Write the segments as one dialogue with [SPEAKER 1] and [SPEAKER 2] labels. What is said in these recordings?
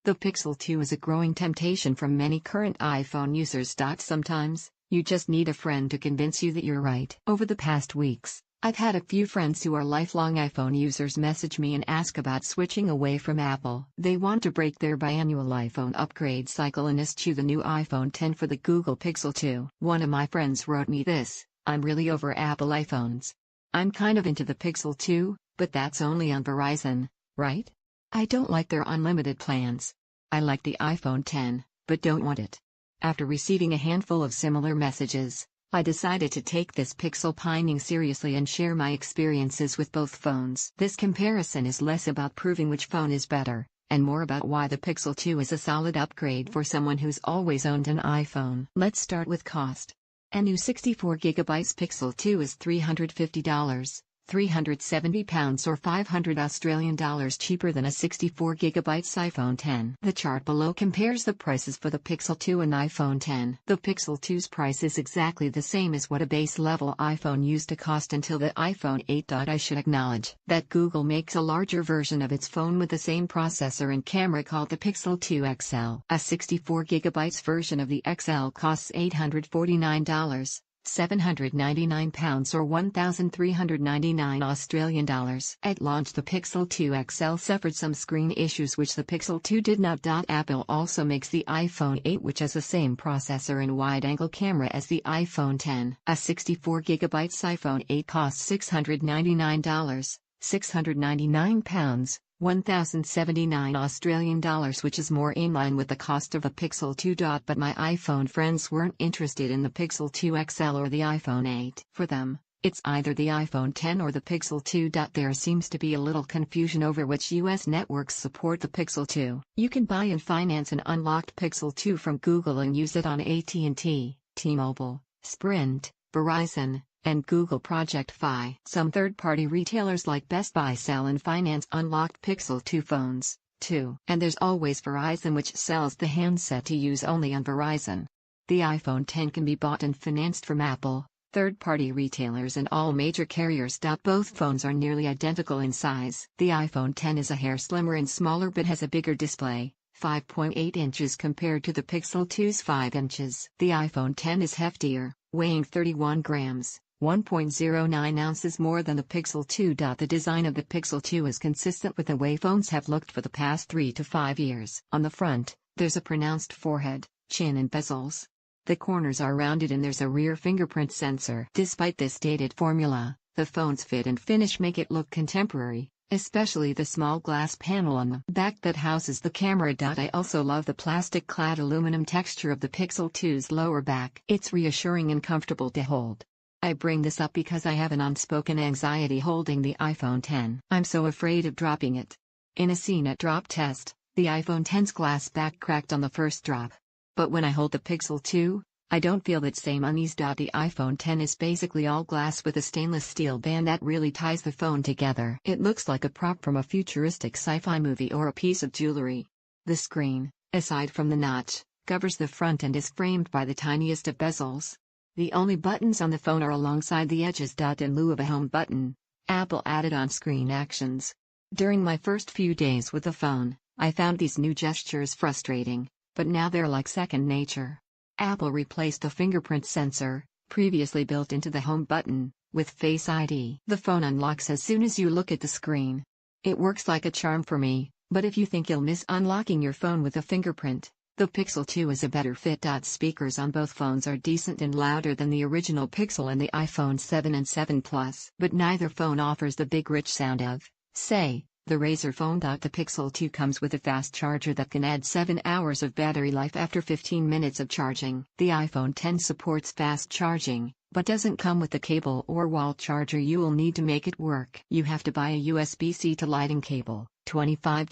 [SPEAKER 1] The Pixel 2 is a growing temptation from many current iPhone users. Sometimes, you just need a friend to convince you that you're right. Over the past weeks, I've had a few friends who are lifelong iPhone users message me and ask about switching away from Apple. They want to break their biannual iPhone upgrade cycle and eschew the new iPhone 10 for the Google Pixel 2. One of my friends wrote me this: "I'm really over Apple iPhones. I'm kind of into the Pixel 2, but that's only on Verizon, right? I don't like their unlimited plans. I like the iPhone 10, but don't want it." After receiving a handful of similar messages, I decided to take this Pixel pining seriously and share my experiences with both phones. This comparison is less about proving which phone is better, and more about why the Pixel 2 is a solid upgrade for someone who's always owned an iPhone. Let's start with cost. A new 64GB Pixel 2 is $350, £370 or $500 cheaper than a 64GB iPhone 10. The chart below compares the prices for the Pixel 2 and iPhone 10. The Pixel 2's price is exactly the same as what a base-level iPhone used to cost until the iPhone 8. I should acknowledge that Google makes a larger version of its phone with the same processor and camera called the Pixel 2 XL. A 64GB version of the XL costs $849. £799 or $1,399. At launch, the Pixel 2 XL suffered some screen issues which the Pixel 2 did not. Apple also makes the iPhone 8, which has the same processor and wide-angle camera as the iPhone 10. A 64GB iPhone 8 costs $699, £699, $1,079, which is more in line with the cost of the Pixel 2. But my iPhone friends weren't interested in the Pixel 2 XL or the iPhone 8. For them, it's either the iPhone 10 or the Pixel 2. There seems to be a little confusion over which US networks support the Pixel 2. You can buy and finance an unlocked Pixel 2 from Google and use it on AT&T, T-Mobile, Sprint, Verizon, and Google Project Fi. Some third-party retailers like Best Buy sell and finance unlocked Pixel 2 phones, too. And there's always Verizon, which sells the handset to use only on Verizon. The iPhone 10 can be bought and financed from Apple, third-party retailers and all major carriers. Both phones are nearly identical in size. The iPhone 10 is a hair slimmer and smaller but has a bigger display, 5.8 inches compared to the Pixel 2's 5 inches. The iPhone 10 is heftier, weighing 31 grams. 1.09 ounces more than the Pixel 2. The design of the Pixel 2 is consistent with the way phones have looked for the past 3 to 5 years. On the front, there's a pronounced forehead, chin and bezels. The corners are rounded and there's a rear fingerprint sensor. Despite this dated formula, the phone's fit and finish make it look contemporary, especially the small glass panel on the back that houses the camera. I also love the plastic-clad aluminum texture of the Pixel 2's lower back. It's reassuring and comfortable to hold. I bring this up because I have an unspoken anxiety holding the iPhone 10. I'm so afraid of dropping it. In a CNET drop test, the iPhone 10's glass back cracked on the first drop. But when I hold the Pixel 2, I don't feel that same unease. The iPhone 10 is basically all glass with a stainless steel band that really ties the phone together. It looks like a prop from a futuristic sci-fi movie or a piece of jewelry. The screen, aside from the notch, covers the front and is framed by the tiniest of bezels. The only buttons on the phone are alongside the edges. In lieu of a home button, Apple added on-screen actions. During my first few days with the phone, I found these new gestures frustrating, but now they're like second nature. Apple replaced the fingerprint sensor, previously built into the home button, with Face ID. The phone unlocks as soon as you look at the screen. It works like a charm for me, but if you think you'll miss unlocking your phone with a fingerprint, the Pixel 2 is a better fit. Speakers on both phones are decent and louder than the original Pixel and the iPhone 7 and 7 Plus. But neither phone offers the big rich sound of, say, the Razer phone. The Pixel 2 comes with a fast charger that can add 7 hours of battery life after 15 minutes of charging. The iPhone 10 supports fast charging, but doesn't come with the cable or wall charger you will need to make it work. You have to buy a USB-C to Lightning cable, $25,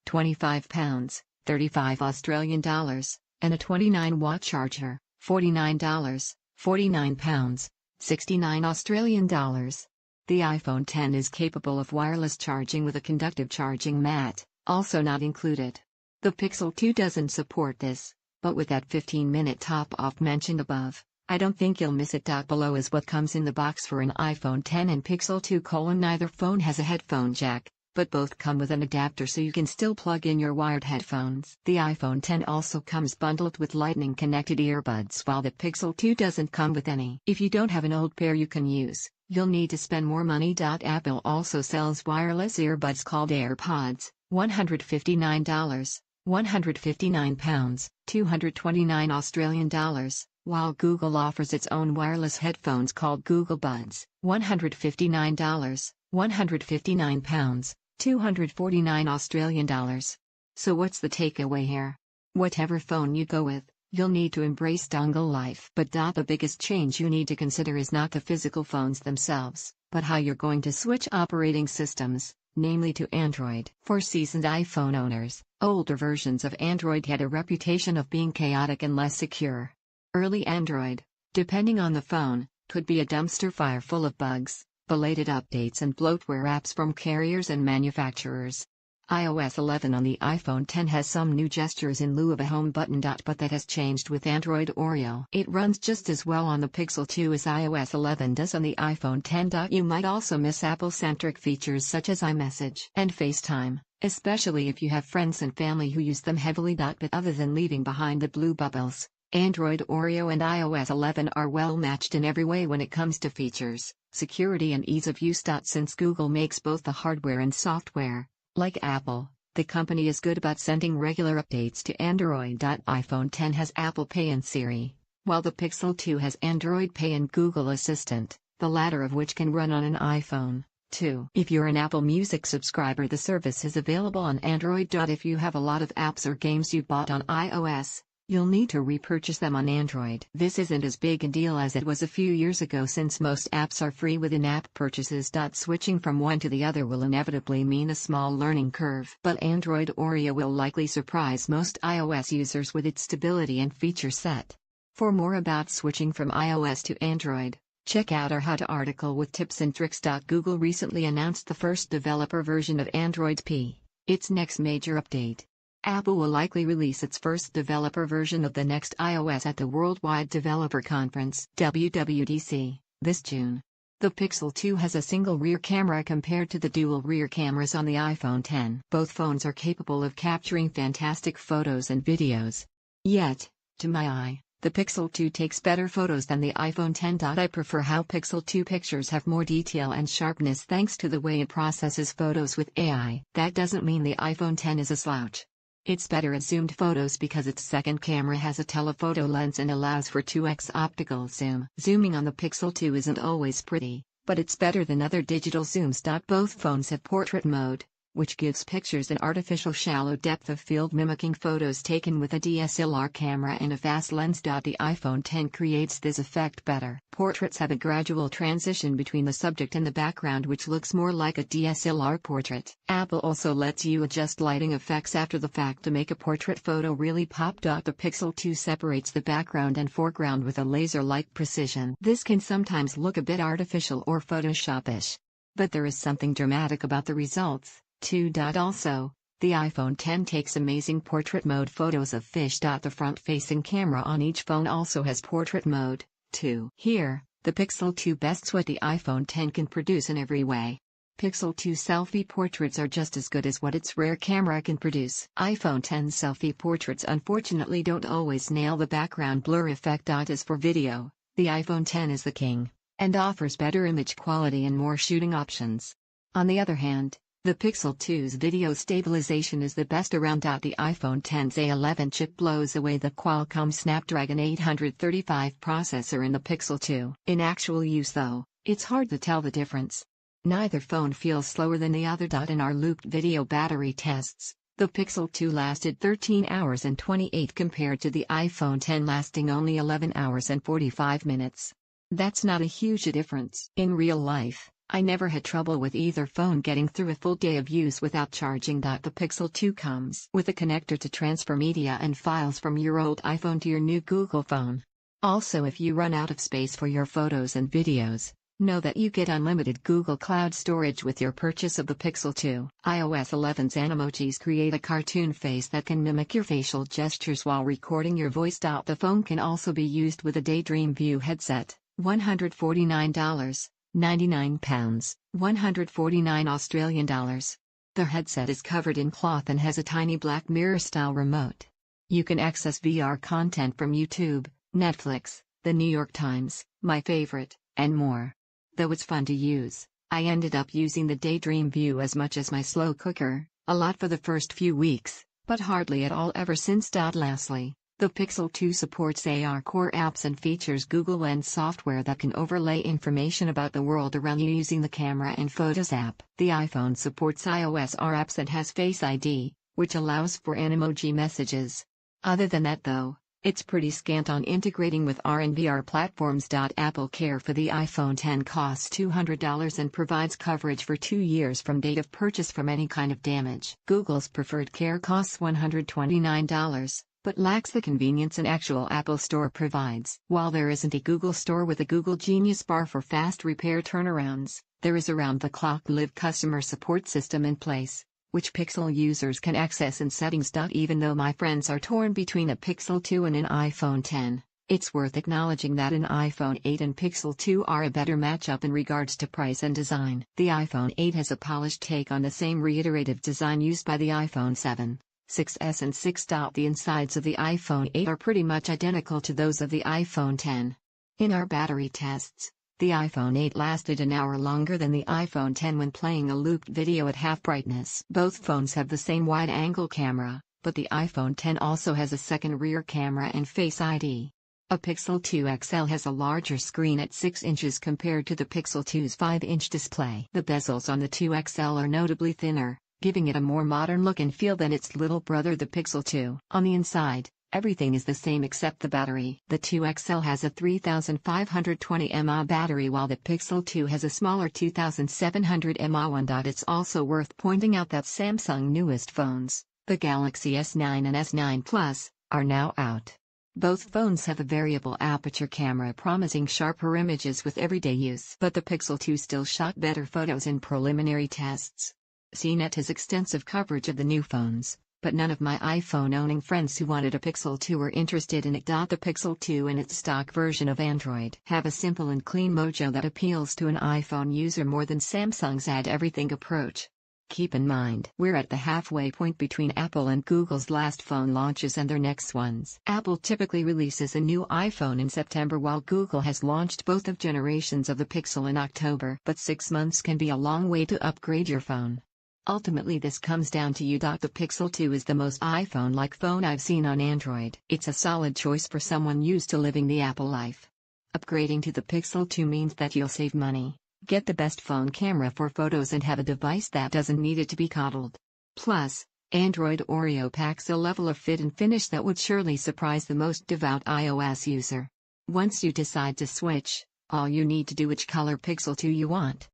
[SPEAKER 1] £25. $35, and a 29-watt charger, $49, £49, $69. The iPhone 10 is capable of wireless charging with a conductive charging mat, also not included. The Pixel 2 doesn't support this, but with that 15-minute top-off mentioned above, I don't think you'll miss it. Below is what comes in the box for an iPhone 10 and Pixel 2. Neither phone has a headphone jack, but both come with an adapter so you can still plug in your wired headphones. The iPhone X also comes bundled with lightning connected earbuds while the Pixel 2 doesn't come with any. If you don't have an old pair you can use, you'll need to spend more money. Apple also sells wireless earbuds called AirPods, $159, £159, $229, while Google offers its own wireless headphones called Google Buds, $159, £159, $249. So what's the takeaway here? Whatever phone you go with, you'll need to embrace dongle life. But the biggest change you need to consider is not the physical phones themselves, but how you're going to switch operating systems, namely to Android. For seasoned iPhone owners, older versions of Android had a reputation of being chaotic and less secure. Early Android, depending on the phone, could be a dumpster fire full of bugs, belated updates and bloatware apps from carriers and manufacturers. iOS 11 on the iPhone X has some new gestures in lieu of a home button. But that has changed with Android Oreo. It runs just as well on the Pixel 2 as iOS 11 does on the iPhone X. You might also miss Apple-centric features such as iMessage and FaceTime, especially if you have friends and family who use them heavily. But other than leaving behind the blue bubbles, Android Oreo and iOS 11 are well matched in every way when it comes to features, security and ease of use. Since Google makes both the hardware and software, like Apple, the company is good about sending regular updates to Android. iPhone X has Apple Pay and Siri, while the Pixel 2 has Android Pay and Google Assistant, the latter of which can run on an iPhone 2. If you're an Apple Music subscriber, the service is available on Android. If you have a lot of apps or games you bought on iOS, you'll need to repurchase them on Android. This isn't as big a deal as it was a few years ago since most apps are free with in-app purchases. Switching from one to the other will inevitably mean a small learning curve. But Android Oreo will likely surprise most iOS users with its stability and feature set. For more about switching from iOS to Android, check out our How To article with tips and tricks. Google recently announced the first developer version of Android P, its next major update. Apple will likely release its first developer version of the next iOS at the Worldwide Developer Conference (WWDC) this June. The Pixel 2 has a single rear camera compared to the dual rear cameras on the iPhone X. Both phones are capable of capturing fantastic photos and videos. Yet, to my eye, the Pixel 2 takes better photos than the iPhone X. I prefer how Pixel 2 pictures have more detail and sharpness thanks to the way it processes photos with AI. That doesn't mean the iPhone X is a slouch. It's better at zoomed photos because its second camera has a telephoto lens and allows for 2x optical zoom. Zooming on the Pixel 2 isn't always pretty, but it's better than other digital zooms. Both phones have portrait mode, which gives pictures an artificial shallow depth of field mimicking photos taken with a DSLR camera and a fast lens. The iPhone X creates this effect better. Portraits have a gradual transition between the subject and the background which looks more like a DSLR portrait. Apple also lets you adjust lighting effects after the fact to make a portrait photo really pop. The Pixel 2 separates the background and foreground with a laser-like precision. This can sometimes look a bit artificial or Photoshop-ish, but there is something dramatic about the results, too. Also, the iPhone X takes amazing portrait mode photos of fish. The front-facing camera on each phone also has portrait mode, too. Here, the Pixel 2 bests what the iPhone X can produce in every way. Pixel 2 selfie portraits are just as good as what its rear camera can produce. iPhone X selfie portraits unfortunately don't always nail the background blur effect. As for video, the iPhone X is the king, and offers better image quality and more shooting options. On the other hand, the Pixel 2's video stabilization is the best around. The iPhone X's A11 chip blows away the Qualcomm Snapdragon 835 processor in the Pixel 2. In actual use though, it's hard to tell the difference. Neither phone feels slower than the other. In our looped video battery tests, the Pixel 2 lasted 13 hours and 28 compared to the iPhone X lasting only 11 hours and 45 minutes. That's not a huge difference. In real life, I never had trouble with either phone getting through a full day of use without charging. The Pixel 2 comes with a connector to transfer media and files from your old iPhone to your new Google phone. Also, if you run out of space for your photos and videos, know that you get unlimited Google Cloud storage with your purchase of the Pixel 2. iOS 11's Animojis create a cartoon face that can mimic your facial gestures while recording your voice. The phone can also be used with a Daydream View headset, $149. £99, $149 Australian dollars. The headset is covered in cloth and has a tiny black mirror-style remote. You can access VR content from YouTube, Netflix, The New York Times, my favorite, and more. Though it's fun to use, I ended up using the Daydream View as much as my slow cooker, a lot for the first few weeks, but hardly at all ever since. Lastly, the Pixel 2 supports AR core apps and features Google Lens software that can overlay information about the world around you using the Camera and Photos app. The iPhone supports iOS R apps and has Face ID, which allows for Animoji messages. Other than that though, it's pretty scant on integrating with AR and VR platforms. Apple Care for the iPhone X costs $200 and provides coverage for 2 years from date of purchase from any kind of damage. Google's Preferred Care costs $129, but lacks the convenience an actual Apple Store provides. While there isn't a Google Store with a Google Genius Bar for fast repair turnarounds, there is a round-the-clock live customer support system in place, which Pixel users can access in settings. Even though my friends are torn between a Pixel 2 and an iPhone X, it's worth acknowledging that an iPhone 8 and Pixel 2 are a better matchup in regards to price and design. The iPhone 8 has a polished take on the same reiterative design used by the iPhone 7, 6S and 6. The insides of the iPhone 8 are pretty much identical to those of the iPhone X. In our battery tests, the iPhone 8 lasted an hour longer than the iPhone X when playing a looped video at half brightness. Both phones have the same wide-angle camera, but the iPhone X also has a second rear camera and Face ID. A Pixel 2 XL has a larger screen at 6 inches compared to the Pixel 2's 5-inch display. The bezels on the 2 XL are notably thinner, giving it a more modern look and feel than its little brother the Pixel 2. On the inside, everything is the same except the battery. The 2 XL has a 3520 mAh battery while the Pixel 2 has a smaller 2700 mAh. It's also worth pointing out that Samsung's newest phones, the Galaxy S9 and S9 Plus, are now out. Both phones have a variable aperture camera promising sharper images with everyday use. But the Pixel 2 still shot better photos in preliminary tests. CNET has extensive coverage of the new phones, but none of my iPhone-owning friends who wanted a Pixel 2 were interested in it. The Pixel 2 and its stock version of Android have a simple and clean mojo that appeals to an iPhone user more than Samsung's add-everything approach. Keep in mind, we're at the halfway point between Apple and Google's last phone launches and their next ones. Apple typically releases a new iPhone in September while Google has launched both of generations of the Pixel in October. But 6 months can be a long way to upgrade your phone. Ultimately this comes down to you. The Pixel 2 is the most iPhone-like phone I've seen on Android. It's a solid choice for someone used to living the Apple life. Upgrading to the Pixel 2 means that you'll save money, get the best phone camera for photos and have a device that doesn't need it to be coddled. Plus, Android Oreo packs a level of fit and finish that would surely surprise the most devout iOS user. Once you decide to switch, all you need to do which color Pixel 2 you want.